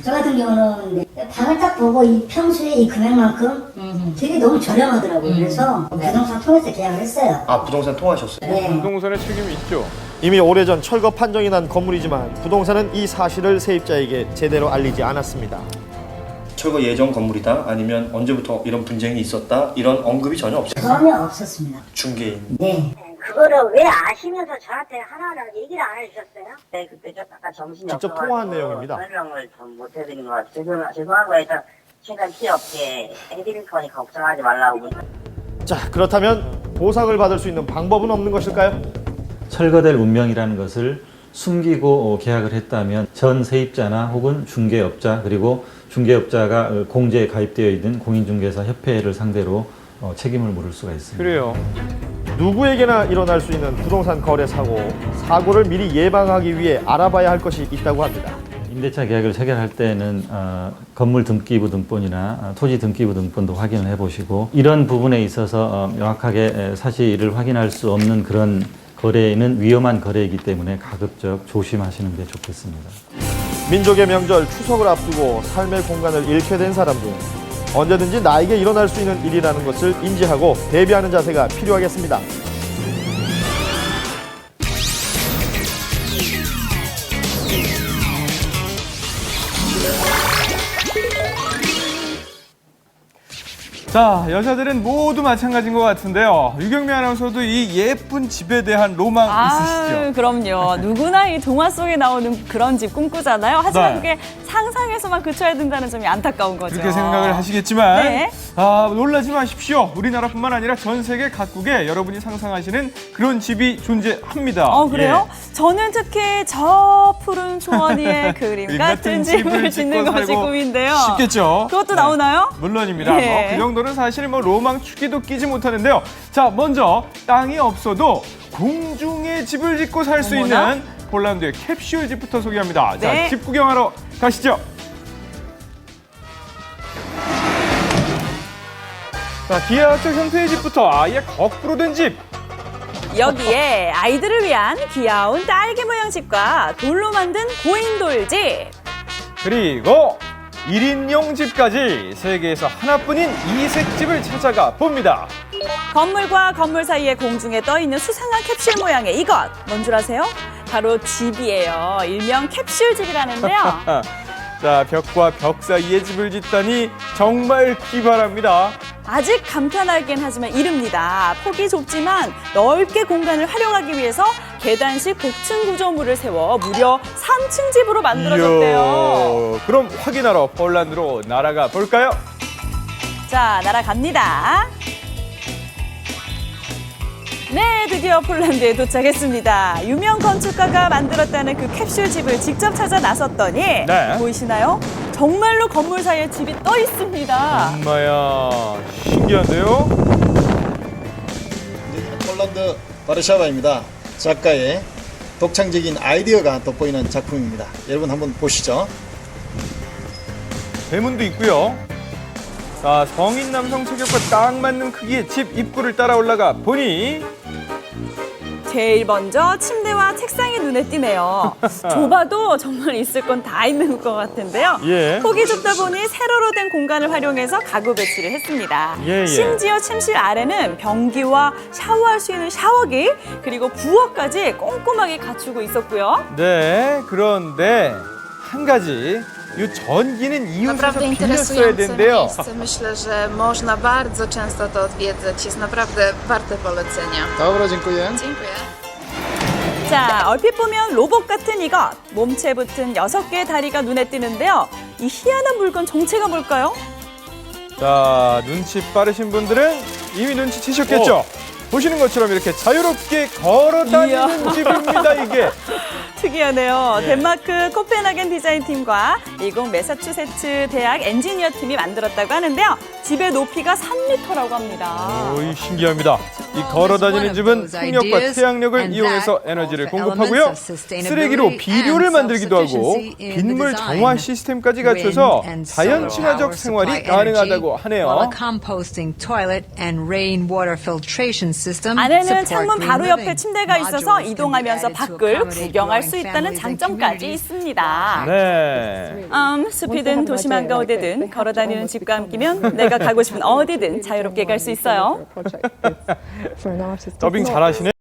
저 같은 경우는 방을 딱 보고 이 평소에 이 금액만큼 되게 너무 저렴하더라고요. 그래서 부동산 통해서 계약을 했어요. 아, 부동산 통하셨어요? 네. 부동산에 책임이 있죠. 이미 오래전 철거 판정이 난 건물이지만 부동산은 이 사실을 세입자에게 제대로 알리지 않았습니다. 철거 예정 건물이다? 아니면 언제부터 이런 분쟁이 있었다? 이런 언급이 전혀 없어요? 전혀 없었습니다. 중개인. 네. 그거를 왜 아시면서 저한테 하나하나 얘기를 안 해주셨어요? 네, 그때 좀 약간 정신이 직접 없어가지고 통화한 내용입니다. 설명을 좀 못해드린 것 같아요. 죄송한 거 일단 최대한 피해 없게 해드릴 거니까 걱정하지 말라고. 자, 그렇다면 보상을 받을 수 있는 방법은 없는 것일까요? 철거될 운명이라는 것을 숨기고 계약을 했다면 전 세입자나 혹은 중개업자 그리고 중개업자가 공제에 가입되어 있는 공인중개사 협회를 상대로 책임을 물을 수가 있습니다. 그래요. 누구에게나 일어날 수 있는 부동산 거래 사고를 미리 예방하기 위해 알아봐야 할 것이 있다고 합니다. 임대차 계약을 체결할 때는 건물 등기부 등본이나 토지 등기부 등본도 확인을 해보시고 이런 부분에 있어서 명확하게 사실을 확인할 수 없는 그런 거래는 위험한 거래이기 때문에 가급적 조심하시는 게 좋겠습니다. 민족의 명절 추석을 앞두고 삶의 공간을 잃게 된 사람도 언제든지 나에게 일어날 수 있는 일이라는 것을 인지하고 대비하는 자세가 필요하겠습니다. 자, 여자들은 모두 마찬가지인 것 같은데요. 유경미 아나운서도 이 예쁜 집에 대한 로망 있으시죠? 그럼요. 누구나 이 동화 속에 나오는 그런 집 꿈꾸잖아요. 하지만 네. 그게 상상에서만 그쳐야 된다는 점이 안타까운 거죠. 그렇게 생각을 하시겠지만 네. 놀라지 마십시오. 우리나라뿐만 아니라 전 세계 각국에 여러분이 상상하시는 그런 집이 존재합니다. 그래요? 예. 저는 특히 저 푸른 초원 위에 그림 같은 집을 짓는 짓고 것이 살고 꿈인데요. 쉽겠죠? 그것도 네. 나오나요? 물론입니다. 예. 그 정도는 사실 로망 축기도 끼지 못하는데요. 자, 먼저 땅이 없어도 공중에 집을 짓고 살 수 어머나. 있는 폴란드의 캡슐 집부터 소개합니다. 네. 자, 집 구경하러 가시죠. 자, 기하학적 형태의 집부터 아예 거꾸로 된 집. 여기에 아이들을 위한 귀여운 딸기 모양 집과 돌로 만든 고인돌집. 그리고 1인용 집까지 세계에서 하나뿐인 이색 집을 찾아가 봅니다. 건물과 건물 사이에 공중에 떠있는 수상한 캡슐 모양의 이것. 뭔 줄 아세요? 바로 집이에요. 일명 캡슐집이라는데요. 자, 벽과 벽 사이에 집을 짓다니 정말 기발합니다. 아직 감탄하긴 하지만 이릅니다. 폭이 좁지만 넓게 공간을 활용하기 위해서 계단식 복층 구조물을 세워 무려 3층 집으로 만들어졌대요. 이야, 그럼 확인하러 폴란드로 날아가 볼까요? 자, 날아갑니다. 네, 드디어 폴란드에 도착했습니다. 유명 건축가가 만들었다는 그 캡슐 집을 직접 찾아 나섰더니 네. 보이시나요? 정말로 건물 사이에 집이 떠 있습니다. 엄마야, 신기한데요? 폴란드 바르샤바입니다. 작가의 독창적인 아이디어가 돋보이는 작품입니다. 여러분 한번 보시죠. 대문도 있고요. 자, 성인 남성 체격과 딱 맞는 크기의 집 입구를 따라 올라가 보니 제일 먼저 침대와 책상이 눈에 띄네요. 좁아도 정말 있을 건 다 있는 것 같은데요. 예. 폭이 좁다 보니 세로로 된 공간을 활용해서 가구 배치를 했습니다. 예. 심지어 침실 아래는 변기와 샤워할 수 있는 샤워기 그리고 부엌까지 꼼꼼하게 갖추고 있었고요. 네, 그런데 한 가지 이 전기는 이웃에서 Naprawdę 빌렸어야 interesujące 된대요. miejsce. Myślę, że można bardzo często to odwiedzać. Jest naprawdę warte polecenia. Dobra, dziękuję. Dziękuję. 자, 얼핏 보면 로봇 같은 이것. 몸체 붙은 6개의 다리가 눈에 띄는데요. 이 희한한 물건 정체가 뭘까요? 자, 눈치 빠르신 분들은 이미 눈치채셨겠죠? 보시는 것처럼 이렇게 자유롭게 걸어 다니는 집입니다, 이게. 특이하네요. 예. 덴마크 코펜하겐 디자인팀과 미국 매사추세츠 대학 엔지니어 팀이 만들었다고 하는데요. 집의 높이가 3m라고 합니다. 오, 신기합니다. 이 걸어 다니는 집은 풍력과 태양력을 이용해서 에너지를 공급하고요. 쓰레기로 비료를 만들기도 하고 빗물 정화 시스템까지 갖춰서 자연 친화적 생활이 가능하다고 하네요. 안에는 창문 바로 옆에 침대가 있어서 이동하면서 밖을 구경할 수 수 있다는 장점까지 있습니다. 네. 숲이든 도시만가 어디든 걸어다니는 집과 함께면 내가 가고 싶은 어디든 자유롭게 갈 수 있어요. 더빙 잘하시네.